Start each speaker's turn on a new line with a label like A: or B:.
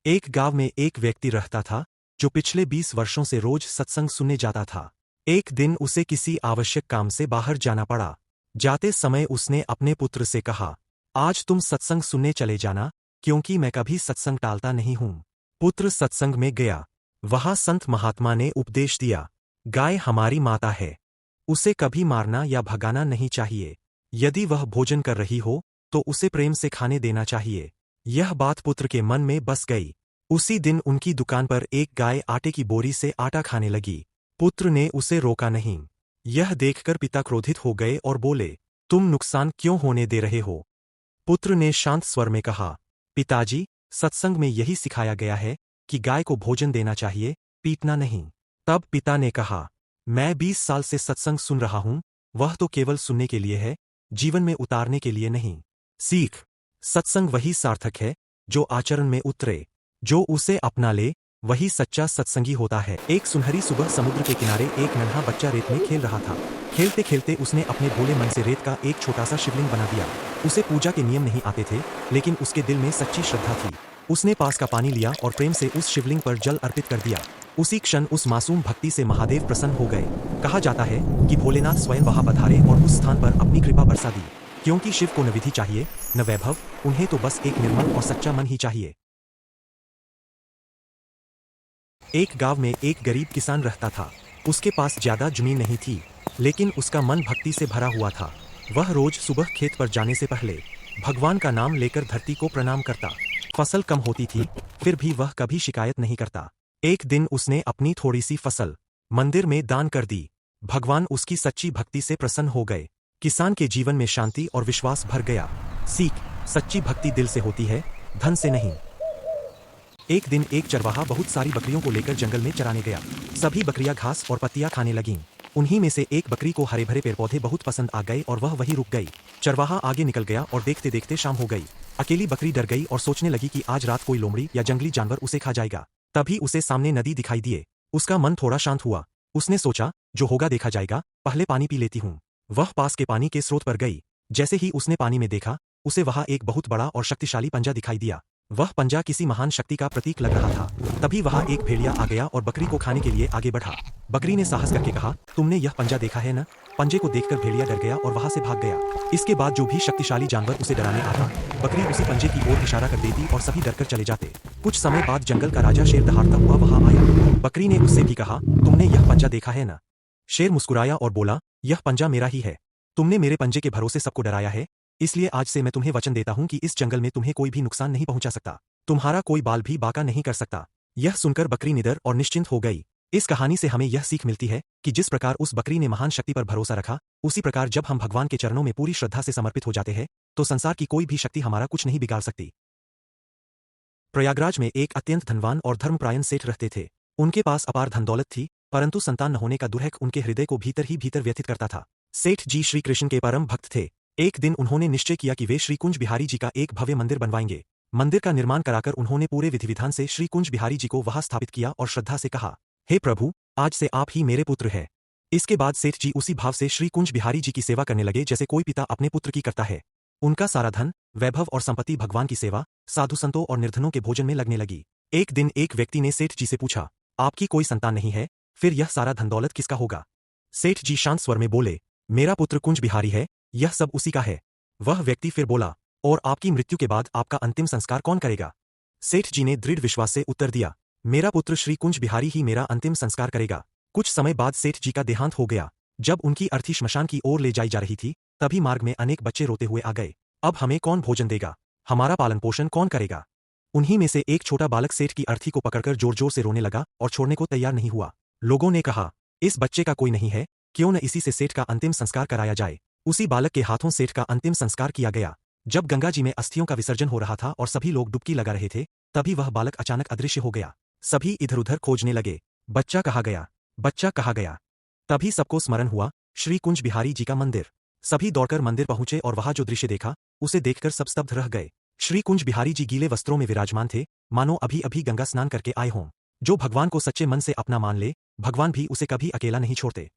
A: एक गांव में एक व्यक्ति रहता था जो पिछले 20 वर्षों से रोज सत्संग सुनने जाता था। एक दिन उसे किसी आवश्यक काम से बाहर जाना पड़ा। जाते समय उसने अपने पुत्र से कहा, आज तुम सत्संग सुनने चले जाना, क्योंकि मैं कभी सत्संग टालता नहीं हूं। पुत्र सत्संग में गया। वहां संत महात्मा ने उपदेश दिया, गाय हमारी माता है, उसे कभी मारना या भगाना नहीं चाहिए। यदि वह भोजन कर रही हो तो उसे प्रेम से खाने देना चाहिए। यह बात पुत्र के मन में बस गई। उसी दिन उनकी दुकान पर एक गाय आटे की बोरी से आटा खाने लगी। पुत्र ने उसे रोका नहीं। यह देखकर पिता क्रोधित हो गए और बोले, तुम नुकसान क्यों होने दे रहे हो? पुत्र ने शांत स्वर में कहा, पिताजी, सत्संग में यही सिखाया गया है कि गाय को भोजन देना चाहिए, पीटना नहीं। तब पिता ने कहा, मैं 20 साल से सत्संग सुन रहा हूं, वह तो केवल सुनने के लिए है, जीवन में उतारने के लिए नहीं। सीख, सत्संग वही सार्थक है जो आचरण में उतरे। जो उसे अपना ले वही सच्चा सत्संगी होता है। एक सुनहरी सुबह समुद्र के किनारे एक नन्हा बच्चा रेत में खेल रहा था। खेलते खेलते उसने अपने भोले मन से रेत का एक छोटा सा शिवलिंग बना दिया। उसे पूजा के नियम नहीं आते थे, लेकिन उसके दिल में सच्ची श्रद्धा थी। उसने पास का पानी लिया और प्रेम से उस शिवलिंग पर जल अर्पित कर दिया। उसी क्षण उस मासूम भक्ति से महादेव प्रसन्न हो गए। कहा जाता है कि भोलेनाथ स्वयं वहां पधारे और उस स्थान पर अपनी कृपा बरसा दी। क्योंकि शिव को न विधि चाहिए न वैभव, उन्हें तो बस एक निर्मल और सच्चा मन ही चाहिए। एक गांव में एक गरीब किसान रहता था। उसके पास ज्यादा जमीन नहीं थी, लेकिन उसका मन भक्ति से भरा हुआ था। वह रोज सुबह खेत पर जाने से पहले भगवान का नाम लेकर धरती को प्रणाम करता। फसल कम होती थी, फिर भी वह कभी शिकायत नहीं करता। एक दिन उसने अपनी थोड़ी सी फसल मंदिर में दान कर दी। भगवान उसकी सच्ची भक्ति से प्रसन्न हो गए। किसान के जीवन में शांति और विश्वास भर गया। सीख, सच्ची भक्ति दिल से होती है, धन से नहीं। एक दिन एक चरवाहा बहुत सारी बकरियों को लेकर जंगल में चराने गया। सभी बकरियां घास और पत्तियां खाने लगीं। उन्हीं में से एक बकरी को हरे भरे पेड़ पौधे बहुत पसंद आ गए और वह वहीं रुक गई। चरवाहा आगे निकल गया और देखते देखते शाम हो गई। अकेली बकरी डर गई और सोचने लगी कि आज रात कोई लोमड़ी या जंगली जानवर उसे खा जाएगा। तभी उसे सामने नदी दिखाई दिए। उसका मन थोड़ा शांत हुआ। उसने सोचा, जो होगा देखा जाएगा, पहले पानी पी लेती हूँ। वह पास के पानी के स्रोत पर गई। जैसे ही उसने पानी में देखा, उसे वहां एक बहुत बड़ा और शक्तिशाली पंजा दिखाई दिया। वह पंजा किसी महान शक्ति का प्रतीक लग रहा था। तभी वहां एक भेड़िया आ गया और बकरी को खाने के लिए आगे बढ़ा। बकरी ने साहस करके कहा, तुमने यह पंजा देखा है न? पंजे को देखकर भेड़िया डर गया और वहां से भाग गया। इसके बाद जो भी शक्तिशाली जानवर उसे डराने आता, बकरी उसी पंजे की ओर इशारा कर देती और सभी डरकर चले जाते। कुछ समय बाद जंगल का राजा शेर दहाड़ता हुआ वहां आया। बकरी ने उससे भी कहा, तुमने यह पंजा देखा है न? शेर मुस्कुराया और बोला, यह पंजा मेरा ही है। तुमने मेरे पंजे के भरोसे सबको डराया है, इसलिए आज से मैं तुम्हें वचन देता हूं कि इस जंगल में तुम्हें कोई भी नुकसान नहीं पहुंचा सकता। तुम्हारा कोई बाल भी बाका नहीं कर सकता। यह सुनकर बकरी निडर और निश्चिंत हो गई। इस कहानी से हमें यह सीख मिलती है कि जिस प्रकार उस बकरी ने महान शक्ति पर भरोसा रखा, उसी प्रकार जब हम भगवान के चरणों में पूरी श्रद्धा से समर्पित हो जाते हैं, तो संसार की कोई भी शक्ति हमारा कुछ नहीं बिगाड़ सकती। प्रयागराज में एक अत्यंत धनवान और धर्मपरायण सेठ रहते थे। उनके पास अपार धन दौलत थी, परंतु संतान न होने का दुर्हक उनके हृदय को भीतर ही भीतर व्यथित करता था। सेठ जी श्री कृष्ण के परम भक्त थे। एक दिन उन्होंने निश्चय किया कि वे श्री कुंज बिहारी जी का एक भव्य मंदिर बनवाएंगे। मंदिर का निर्माण कराकर उन्होंने पूरे विधि विधान से श्री कुंज बिहारी जी को वहां स्थापित किया और श्रद्धा से कहा, हे प्रभु, आज से आप ही मेरे पुत्र हैं। इसके बाद सेठ जी उसी भाव से श्री कुंज बिहारी जी की सेवा करने लगे जैसे कोई पिता अपने पुत्र की करता है। उनका सारा धन, वैभव और संपत्ति भगवान की सेवा, साधु संतों और निर्धनों के भोजन में लगने लगी। एक दिन एक व्यक्ति ने सेठ जी से पूछा, आपकी कोई संतान नहीं है, फिर यह सारा धन दौलत किसका होगा? सेठ जी शांत स्वर में बोले, मेरा पुत्र कुंज बिहारी है, यह सब उसी का है। वह व्यक्ति फिर बोला, और आपकी मृत्यु के बाद आपका अंतिम संस्कार कौन करेगा? सेठ जी ने दृढ़ विश्वास से उत्तर दिया, मेरा पुत्र श्री कुंज बिहारी ही मेरा अंतिम संस्कार करेगा। कुछ समय बाद सेठ जी का देहांत हो गया। जब उनकी अर्थी श्मशान की ओर ले जाई जा रही थी, तभी मार्ग में अनेक बच्चे रोते हुए आ गए। अब हमें कौन भोजन देगा? हमारा पालन पोषण कौन करेगा? उन्हीं में से एक छोटा बालक सेठ की अर्थी को पकड़कर जोर जोर से रोने लगा और छोड़ने को तैयार नहीं हुआ। लोगों ने कहा, इस बच्चे का कोई नहीं है, क्यों न इसी से सेठ का अंतिम संस्कार कराया जाए। उसी बालक के हाथों सेठ का अंतिम संस्कार किया गया। जब गंगा जी में अस्थियों का विसर्जन हो रहा था और सभी लोग डुबकी लगा रहे थे, तभी वह बालक अचानक अदृश्य हो गया। सभी इधर उधर खोजने लगे, बच्चा कहाँ गया, बच्चा कहाँ गया। तभी सबको स्मरण हुआ, श्री कुंज बिहारी जी का मंदिर। सभी दौड़कर मंदिर पहुंचे और वहां जो दृश्य देखा, उसे देखकर सब स्तब्ध रह गए। श्री कुंज बिहारी जी गीले वस्त्रों में विराजमान थे, मानो अभी अभी गंगा स्नान करके आए हों। जो भगवान को सच्चे मन से अपना मान ले, भगवान भी उसे कभी अकेला नहीं छोड़ते।